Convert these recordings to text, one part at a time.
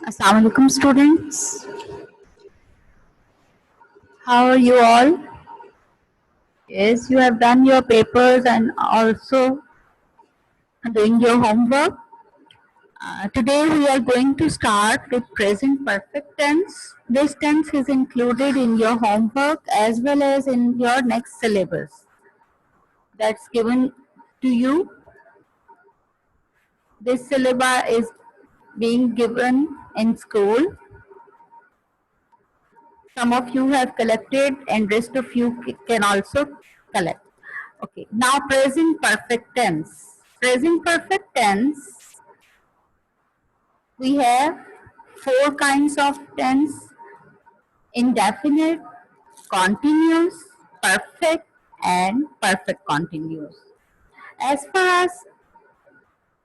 Assalamu alaikum students. How are you all? Yes, you have done your papers and also doing your homework. Today we are going to start with present perfect tense. This tense is included in your homework as well as in your next syllabus that's given to you. This syllabus is being given in school. Some of you have collected and rest of you can also collect. Okay, now present perfect tense. Present perfect tense, we have four kinds of tense: indefinite, continuous, perfect, and perfect continuous. As far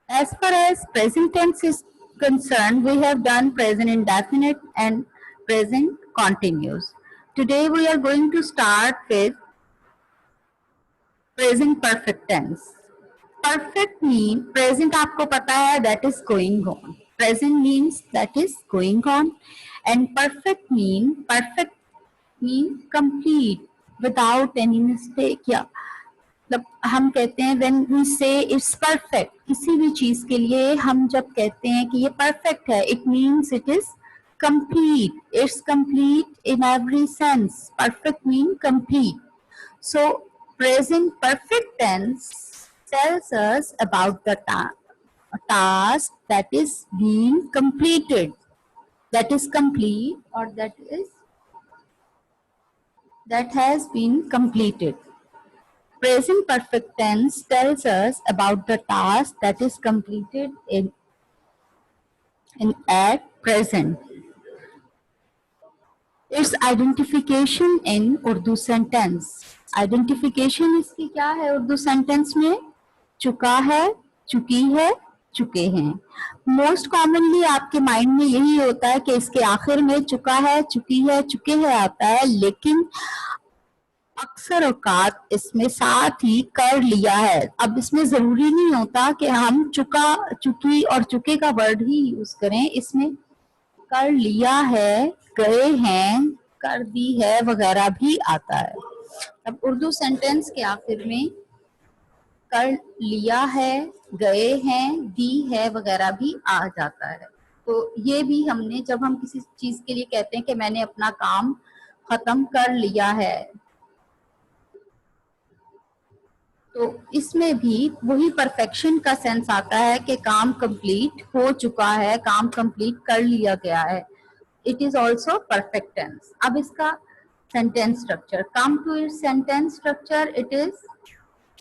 as present tense is concerned, we have done present indefinite and present continuous. Today we are going to start with present perfect tense. Perfect mean present आपको पता है that is going on. Present means that is going on, and perfect mean complete without any mistake. या मतलब हम कहते हैं when we say it's perfect, किसी भी चीज के लिए हम जब कहते हैं कि ये perfect है, it means it is complete. It's complete in every sense. Perfect mean complete. So present perfect tense tells us about the task that is being completed, that is complete, or that has been completed. Present perfect tense tells us about the task that is completed in at present. Its identification in Urdu sentence. Identification इसकी क्या है Urdu sentence में? चुका है, चुकी है, चुके हैं. मोस्ट कॉमनली आपके माइंड में यही होता है कि इसके आखिर में चुका है, चुकी है, चुके हैं आता है, लेकिन अक्सर औकात इसमें साथ ही कर लिया है. अब इसमें जरूरी नहीं होता कि हम चुका, चुकी और चुके का वर्ड ही यूज करें. इसमें कर लिया है, गए हैं, कर दी है वगैरह भी आता है. अब उर्दू सेंटेंस के आखिर में कर लिया है, गए हैं, दी है वगैरह भी आ जाता है. तो ये भी हमने जब हम किसी चीज के लिए कहते हैं कि मैंने अपना काम खत्म कर लिया है, तो इसमें भी वही परफेक्शन का सेंस आता है कि काम कंप्लीट हो चुका है, काम कंप्लीट कर लिया गया है. It is also perfect tense. अब इसका sentence structure. Come to its sentence structure. It is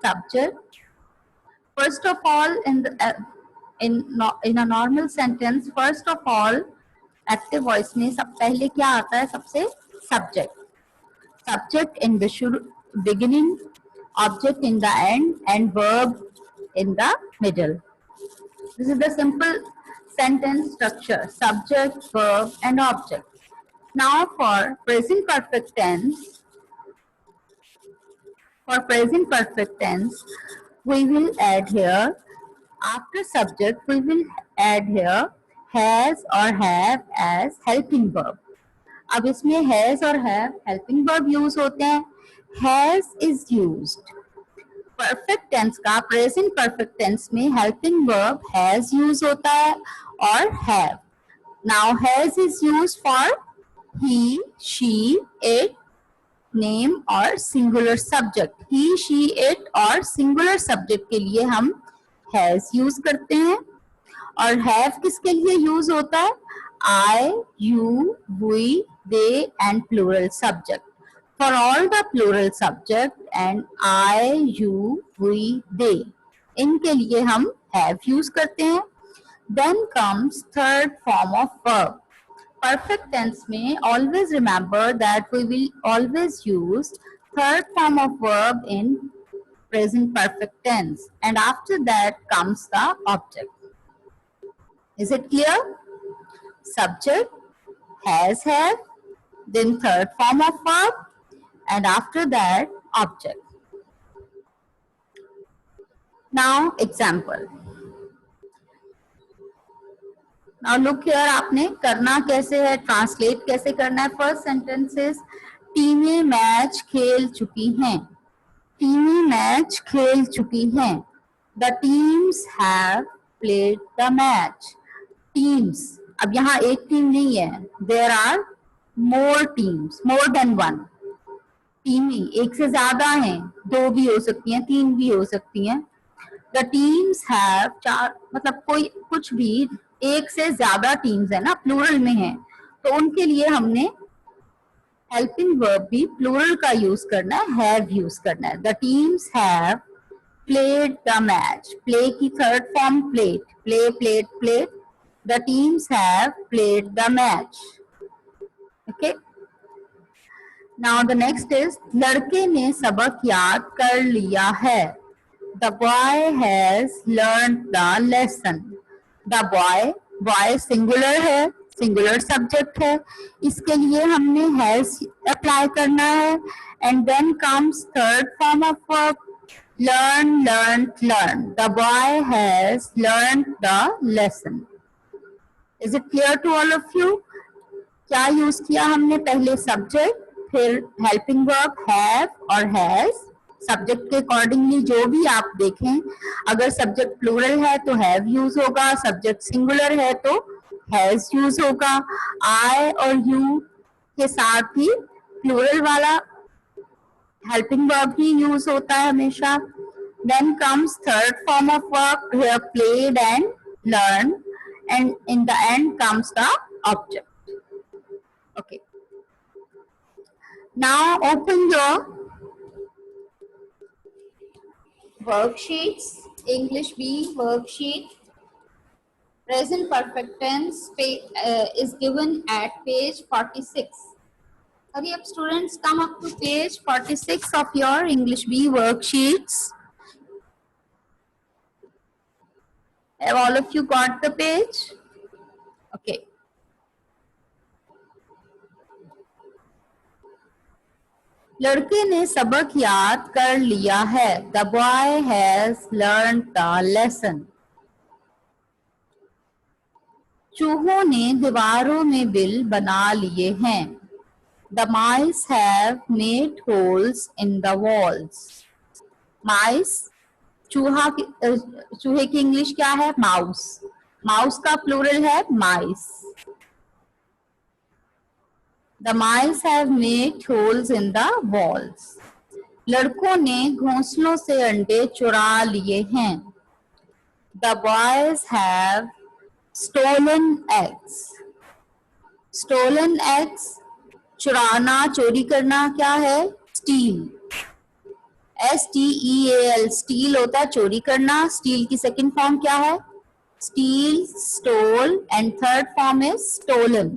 subject. First of all, in a normal sentence, first of all, active voice में सब पहले क्या आता है? सबसे subject. Subject in the beginning, object in the end, and verb in the middle. This is the simple sentence structure: subject, verb, and object. Now for present perfect tense, we will add here, after subject, we will add here has or have as helping verb. अब इसमें has और have helping verb use होते हैं. Has is used. Perfect tense का present perfect tense में helping verb has use होता है और have. Now has is used for he, she, it, name और singular subject. He, she, it और singular subject के लिए हम has use करते हैं. और have किसके लिए use होता है? I, you, we, they and plural subject. For all the plural subject and I, you, we, they, इनके लिए हम have use करते हैं. Then comes third form of verb. Perfect tense में always remember that we will always use third form of verb in present perfect tense, and after that comes the object. Is it clear? Subject, has, have, then third form of verb, and after that object. Now example. Now look here, आपने करना कैसे है, translate कैसे करना है. First sentence is टीमें match खेल चुकी हैं. टीमें मैच खेल चुकी हैं. The teams have played the match. Teams, अब यहाँ एक टीम नहीं है, there are more teams, more than one. टीमें एक से ज्यादा हैं, दो भी हो सकती हैं, तीन भी हो सकती हैं. द टीम्स हैव, चार मतलब कोई कुछ भी, एक से ज्यादा टीम्स है ना, प्लूरल में है, तो उनके लिए हमने हेल्पिंग वर्ब भी प्लूरल का यूज करना है, हैव यूज करना है. The teams have played the match. Play की third form played, play played played. The teams have played the match. Okay. Now the next is लड़के ने सबक याद कर लिया है. The boy has learned the lesson. The boy, boy singular है, singular subject है, इसके लिए हमने has apply करना है. And then comes third form of verb, learn, learned, learn. The boy has learned the lesson. Is it clear to all of you? क्या use किया हमने, पहले सब्जेक्ट, फिर हेल्पिंग वर्ब हैव और हैज. सब्जेक्ट के accordingly जो भी आप देखें, अगर सब्जेक्ट प्लूरल है तो हैव यूज होगा, सब्जेक्ट सिंगुलर है तो हैज यूज होगा. आई और यू के साथ ही प्लूरल वाला हेल्पिंग वर्ब ही यूज होता है हमेशा. Then comes third form of verb, played and learn, and in the end comes the object. Okay. Now open your worksheets. English B worksheet. Present perfect tense is given at page 46. Hurry up students, come up to page 46 of your English B worksheets. Have all of you got the page? Okay. लड़के ने सबक याद कर लिया है. The boy has learn the lesson. चूहों ने दीवारों में बिल बना लिए हैं. The mice have made holes in the walls. Mice, चूहा, चूहे की इंग्लिश क्या है, माउस. माउस का प्लूरल है माइस. The mice have made holes in the walls. लड़कों ने घोंसलों से अंडे चुरा लिए हैं. The boys have stolen eggs. Stolen eggs, चुराना, चोरी करना क्या है, steal. STEAL, steal होता है चोरी करना. steal की सेकंड फॉर्म क्या है, steal, stole, and third form is stolen.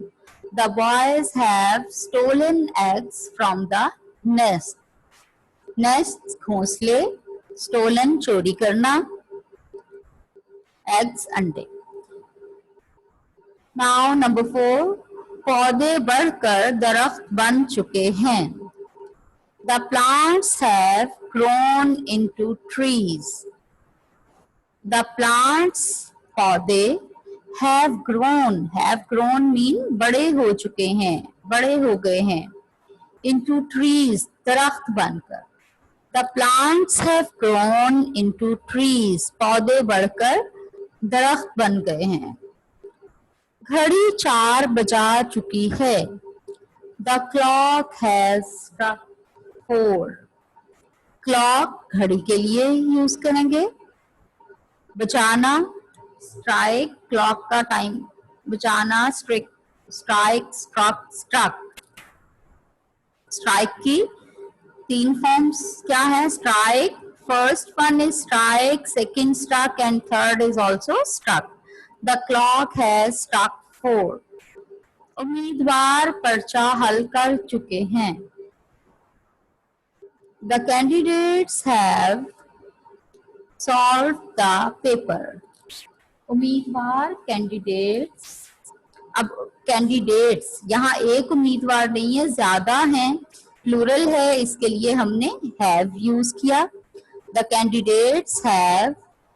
The boys have stolen eggs from the nest. Nest घोंसले, stolen चोरी करना, eggs अंडे. Now number 4, पौधे बढ़कर दरख्त बन चुके हैं. The plants have grown into trees. The plants, पौधे, have grown mean बड़े हो चुके हैं, बड़े हो गए हैं. into trees, दरख्त बनकर. The plants have grown into trees. पौधे बढ़कर दरख्त बन गए हैं. घड़ी 4 बजा चुकी है. The clock has struck 4. Clock घड़ी के लिए यूज करेंगे. बजाना, स्ट्राइक, क्लॉक का टाइम बजाना, स्ट्राइक, स्ट्रक, स्ट्रक. स्ट्राइक की 3 फॉर्म्स क्या है, strike, first one is strike, second struck and third is also struck. The clock has struck 4. उम्मीदवार पर्चा हल कर चुके हैं. The candidates have solved the paper. उम्मीदवार, कैंडिडेट्स. अब कैंडिडेट्स, यहाँ एक उम्मीदवार नहीं है, ज्यादा हैं, प्लूरल है, इसके लिए हमने हैव यूज किया। The candidates have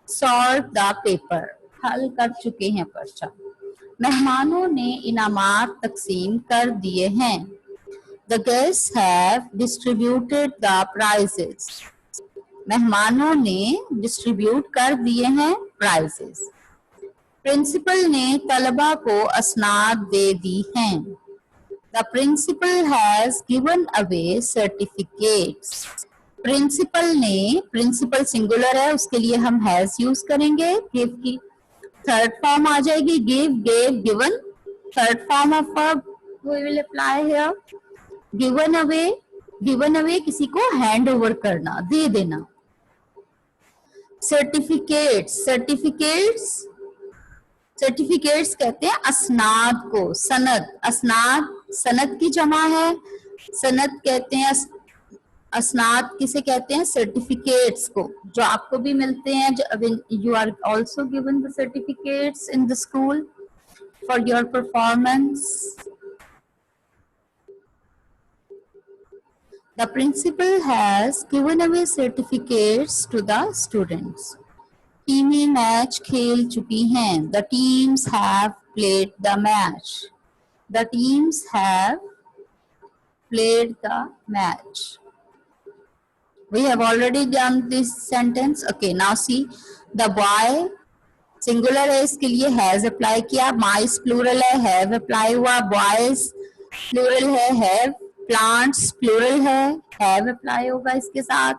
solve the paper, हल कर चुके हैं पर्चा। मेहमानों ने इनामात तकसीम कर दिए हैं। The guests have distributed the prizes, मेहमानों ने डिस्ट्रीब्यूट कर दिए हैं प्राइजेस। प्रिंसिपल ने तलबा को असनाद दे दी हैं। The principal has given away certificates, principal ने, प्रिंसिपल सिंगुलर है उसके लिए हम हैज यूज करेंगे। गिव की थर्ड फॉर्म आ जाएगी, give, gave, given, third form of verb we will apply here. Given away, given away किसी को हैंड ओवर करना, दे देना। सर्टिफिकेट्स, सर्टिफिकेट्स, सर्टिफिकेट्स कहते हैं असनाद को। सनद, असनाद सनद की जमा है, सनद कहते हैं, असनाद किसे कहते हैं? सर्टिफिकेट्स को, जो आपको भी मिलते हैं। You are also given the certificates in the school for your performance. The principal has given away certificates to the students. टीमें मैच खेल चुकी हैं। The teams have played the match. The teams have played the match. We have already done this sentence. Okay, now see the boy singular है, इसके लिए has apply किया। mice plural है, have apply हुआ। boys plural है, have। plants plural है, have apply होगा इसके साथ।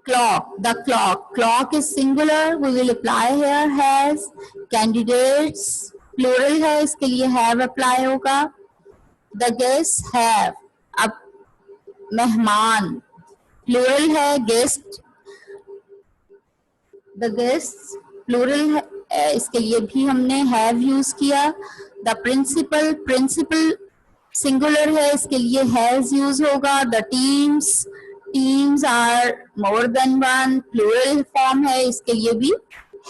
clock, the clock, clock is singular, we will apply here has। candidates plural है, इसके लिए have apply होगा। the guests have, अब मेहमान plural है, guest, the guests plural है, इसके लिए भी हमने have यूज किया। the principal, principal सिंगुलर है, इसके लिए हैज यूज होगा। The teams, teams are more than one, plural form है, इसके लिए भी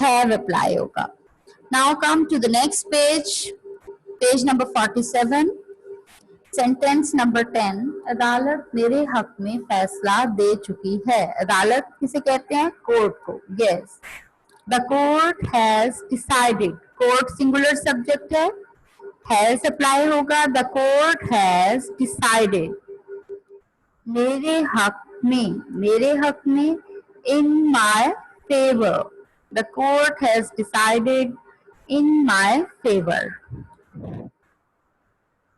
हैव अप्लाई होगा। Now come to the next page, page number 47, sentence number 10। अदालत मेरे हक में फैसला दे चुकी है। अदालत किसे कहते हैं? कोर्ट को। Yes, the court has decided, court singular subject है, हैज अप्लाई होगा। द कोर्ट हैज डिसाइडेड, मेरे हक में, मेरे हक में, in my favour, the court has decided in my favour.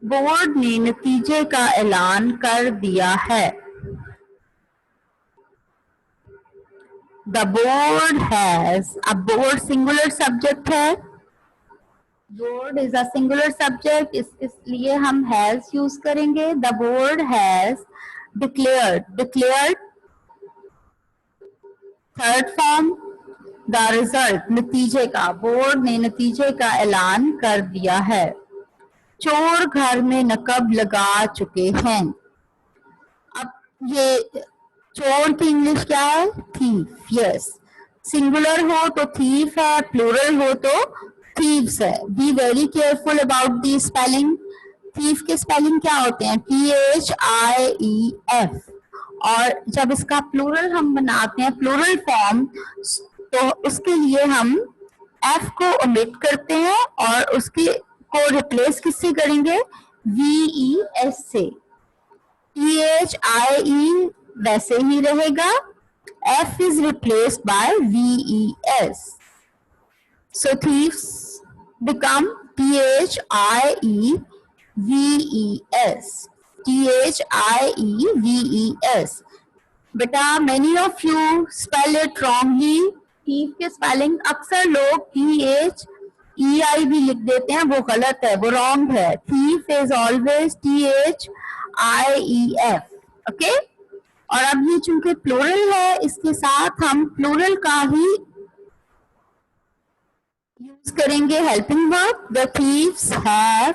Board ने नतीजे का ऐलान कर दिया है। द बोर्ड हैज, अब बोर्ड सिंगुलर सब्जेक्ट है, board is a singular subject, इसलिए हम हैज यूज करेंगे। The board has declared, declared third form, the result नतीजे का, बोर्ड ने नतीजे का ऐलान कर दिया है। चोर घर में नकब लगा चुके हैं। अब ये चोर की इंग्लिश क्या है? थीफ। यस, सिंगुलर हो तो थीफ है, प्लूरल हो तो थीव्स है। Be very careful about the spelling. Thief के स्पेलिंग क्या होते हैं? THIEF, और जब इसका प्लूरल हम बनाते हैं, प्लूरल फॉर्म, तो उसके लिए हम F को ओमिट करते हैं और उसकी को रिप्लेस किससे करेंगे? VES से। THIE वैसे ही रहेगा, F is replaced by VES. So thieves become THIEVES. THIEVES. बेटा many of you spell it wrongly. thief के स्पेलिंग अक्सर लोग THEI भी लिख देते हैं, वो गलत है, वो रॉन्ग है। thief is always THIEF. Okay, और अब ये चूंकि प्लूरल है, इसके साथ हम प्लूरल का ही यूज करेंगे helping verb. The thieves have,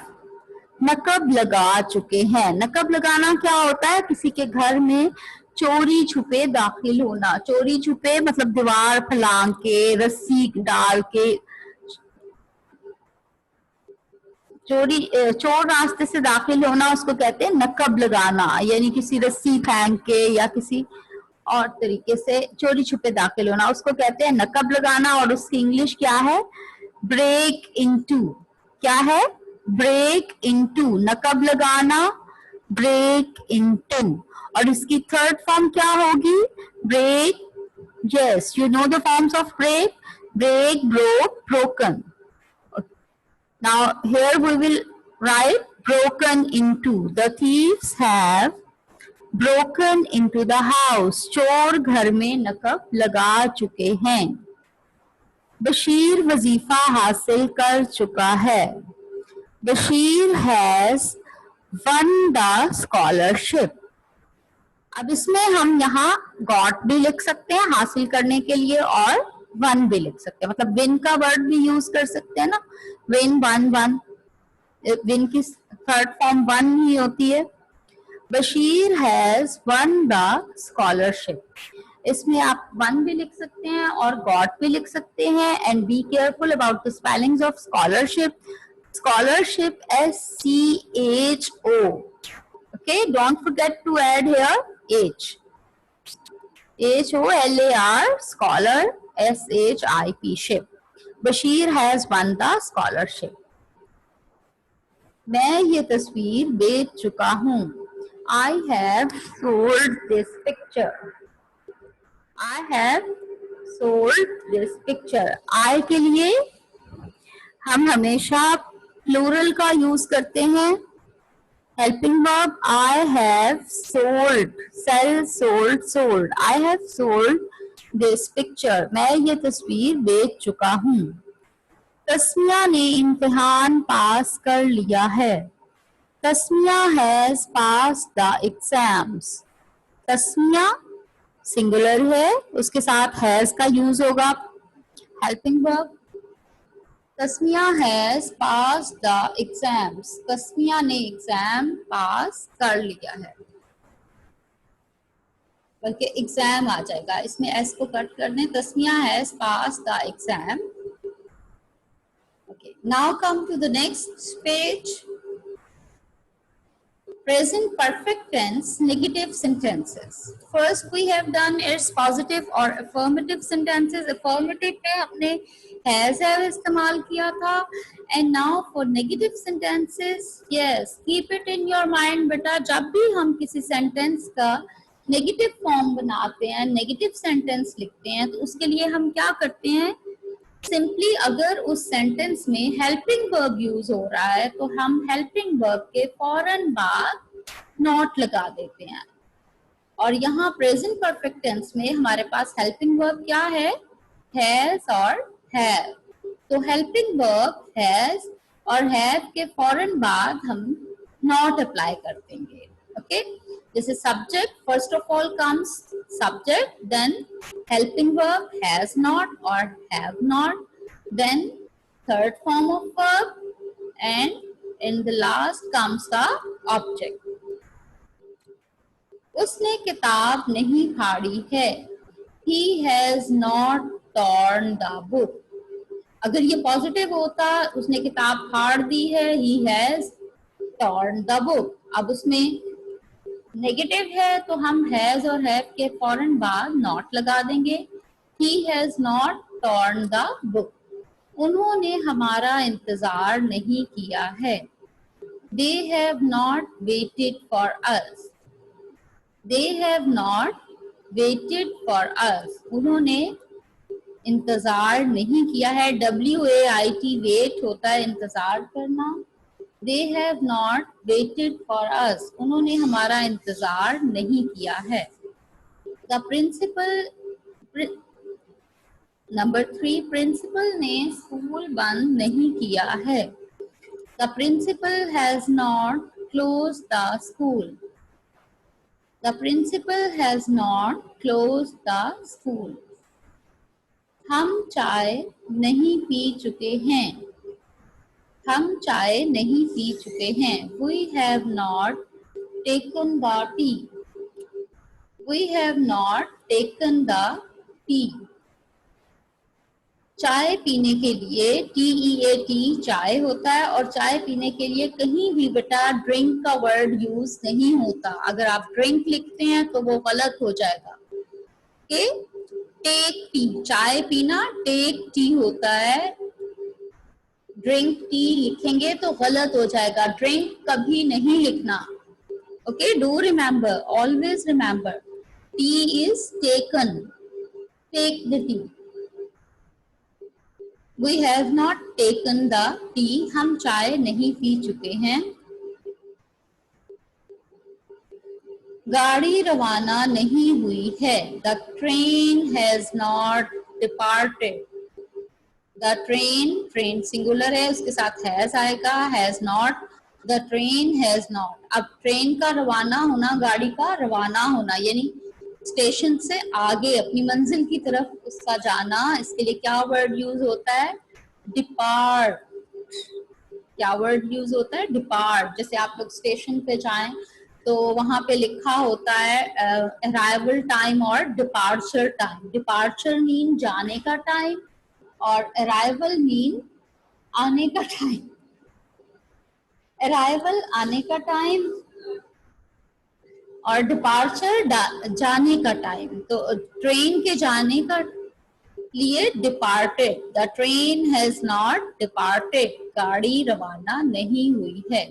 नकब लगा चुके हैं। नकब लगाना क्या होता है? किसी के घर में चोरी छुपे दाखिल होना। चोरी छुपे मतलब दीवार फलांग के, रस्सी डाल के चोर रास्ते से दाखिल होना उसको कहते हैं नकब लगाना, यानी किसी रस्सी फेंक के या किसी और तरीके से चोरी छुपे दाखिल होना, उसको कहते हैं नकब लगाना। और उसकी इंग्लिश क्या है? Break into. क्या है? Break into. नकब लगाना, ब्रेक इनटू। और इसकी थर्ड फॉर्म क्या होगी? Break. Yes, you know the forms of break: break, broke, broken. Now here we will write broken into. The thieves have broken into the house. चोर घर में नकब लगा चुके हैं। बशीर वजीफा हासिल कर चुका है। Bashir has won the scholarship. अब इसमें हम यहाँ गॉट भी लिख सकते हैं हासिल करने के लिए, और वन भी लिख सकते हैं, मतलब विन का वर्ड भी यूज कर सकते हैं ना। Win, one, one. विन की थर्ड फॉर्म वन ही होती है। Bashir has one the scholarship. इसमें आप वन भी लिख सकते हैं और गॉट भी लिख सकते हैं। And be careful about the spellings of scholarship. Scholarship SCHO. Okay, don't forget to add here H. HOLAR, scholar, SHIP, ship. Bashir has won the scholarship. मैं ये तस्वीर बेच चुका हूँ। I have sold this picture. I have sold this picture. I के लिए हम हमेशा प्लूरल का यूज करते हैं। Helping verb: I have sold, sell, sold, sold. I have sold this picture. मैं ये तस्वीर बेच चुका हूँ। तस्मिया ने इम्तिहान पास कर लिया है। Tasmiya has passed the exams. Tasmiya singular है, उसके साथ has का यूज होगा। Helping verb: Tasmiya has pass the exams. Tasmiya ने एग्जाम पास कर लिया है, बल्कि एग्जाम आ जाएगा, इसमें एस को कट कर दें। Tasmiya has pass the exam. Okay, now come to the next page. Present perfect tense negative sentences. First we have done its positive or affirmative sentences. Affirmative पे हमने has have इस्तेमाल किया था। And now for negative sentences, yes, keep it in your mind बेटा, जब भी हम किसी सेंटेंस का नेगेटिव फॉर्म बनाते हैं, नेगेटिव सेंटेंस लिखते हैं, तो उसके लिए हम क्या करते हैं? सिंपली अगर उस सेंटेंस में हेल्पिंग वर्ब यूज हो रहा है तो हम हेल्पिंग वर्ब के फौरन बाद नॉट लगा देते हैं। और यहाँ प्रेजेंट परफेक्ट टेंस में हमारे पास हेल्पिंग वर्ब क्या है? हैज और हैव। तो हेल्पिंग वर्ब हैज और हैव के फौरन बाद हम नॉट अप्लाई कर देंगे। ओके, जैसे subject, first of all comes subject, then helping verb has not or have not, then third form of verb, and in the last comes the object. उसने किताब नहीं फाड़ी है। He has not torn the book. अगर ये positive होता, उसने किताब फाड़ दी है, he has torn the book। अब उसमें नेगेटिव है तो हम हैज और हैव के फौरन बाद नॉट लगा देंगे। He has not torn the book. उन्होंने हमारा इंतजार नहीं किया है। They have not waited for us. They have not waited for us. उन्होंने इंतजार नहीं किया है। WAIT, wait होता है इंतजार करना। They have not waited for us. उन्होंने हमारा इंतजार नहीं किया है। The principal, नंबर 3, प्रिंसिपल ने स्कूल बंद नहीं किया है। The principal has not closed the school. The principal has not closed the school. हम चाय नहीं पी चुके हैं। हम चाय नहीं पी चुके हैं। We have not taken the tea. We have not taken the tea. चाय पीने के लिए TEAT चाय होता है, और चाय पीने के लिए कहीं भी बेटा ड्रिंक का वर्ड यूज नहीं होता। अगर आप ड्रिंक लिखते हैं तो वो गलत हो जाएगा। ओके, टेक टी, चाय पीना टेक टी होता है। ड्रिंक टी लिखेंगे तो गलत हो जाएगा, ड्रिंक कभी नहीं लिखना। Okay, do remember, always remember, T is taken, take the T. We have not taken the tea, हम चाय नहीं पी चुके हैं। गाड़ी रवाना नहीं हुई है, the train has not departed। the train, train singular है, उसके साथ has आएगा, has not, the train has not। अब ट्रेन का रवाना होना, गाड़ी का रवाना होना, यानी स्टेशन से आगे अपनी मंजिल की तरफ उसका जाना, इसके लिए क्या वर्ड यूज होता है? डिपार्ट। क्या वर्ड यूज होता है? डिपार्ट। जैसे आप लोग स्टेशन पे जाएं तो वहां पे लिखा होता है अराइवल टाइम और डिपार्चर टाइम। डिपार्चर मीन जाने का टाइम और अराइवल मीन आने का टाइम। अराइवल आने का टाइम और डिपार्चर जाने का टाइम। तो ट्रेन के जाने का लिए departed, the train has not departed, गाड़ी रवाना नहीं हुई है।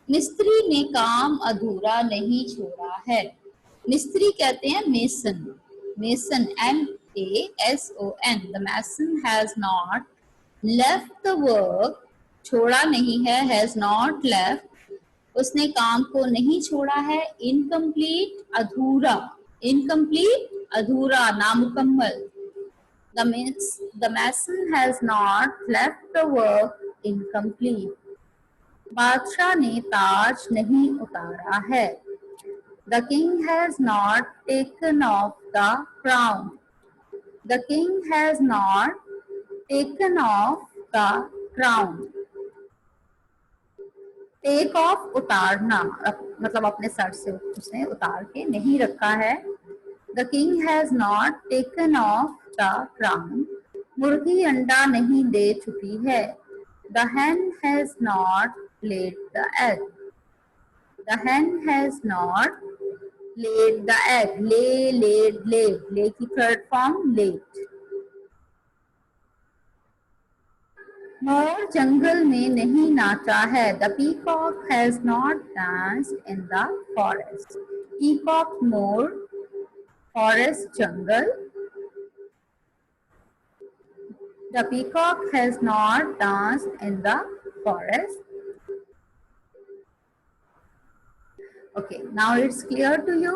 मिस्त्री ने काम अधूरा नहीं छोड़ा है। मिस्त्री कहते हैं mason, mason MASON। The mason has not left the work, छोड़ा नहीं है, हैज नॉट लेफ्ट, उसने काम को नहीं छोड़ा है। इनकम्प्लीट, अधूरा, इनकम्प्लीट अधूरा, नामुकम्मल। The mason has not left the work incomplete। बादशाह ने ताज नहीं उतारा है। The king has not taken off the crown। The king has not taken off the crown। Take off, उतारना, मतलब अपने सर से उसने उतार के नहीं रखा है। The king has not taken off the crown। मुर्गी अंडा नहीं दे चुकी है। The hen has not laid the egg। The hen has not laid the egg। lay, laid, laid, lay की थर्ड फॉर्म laid। मोर जंगल में नहीं नाचा है। The peacock has not danced in the forest। Peacock more, forest jungle. The peacock has not danced in the forest। Okay, now it's clear to you?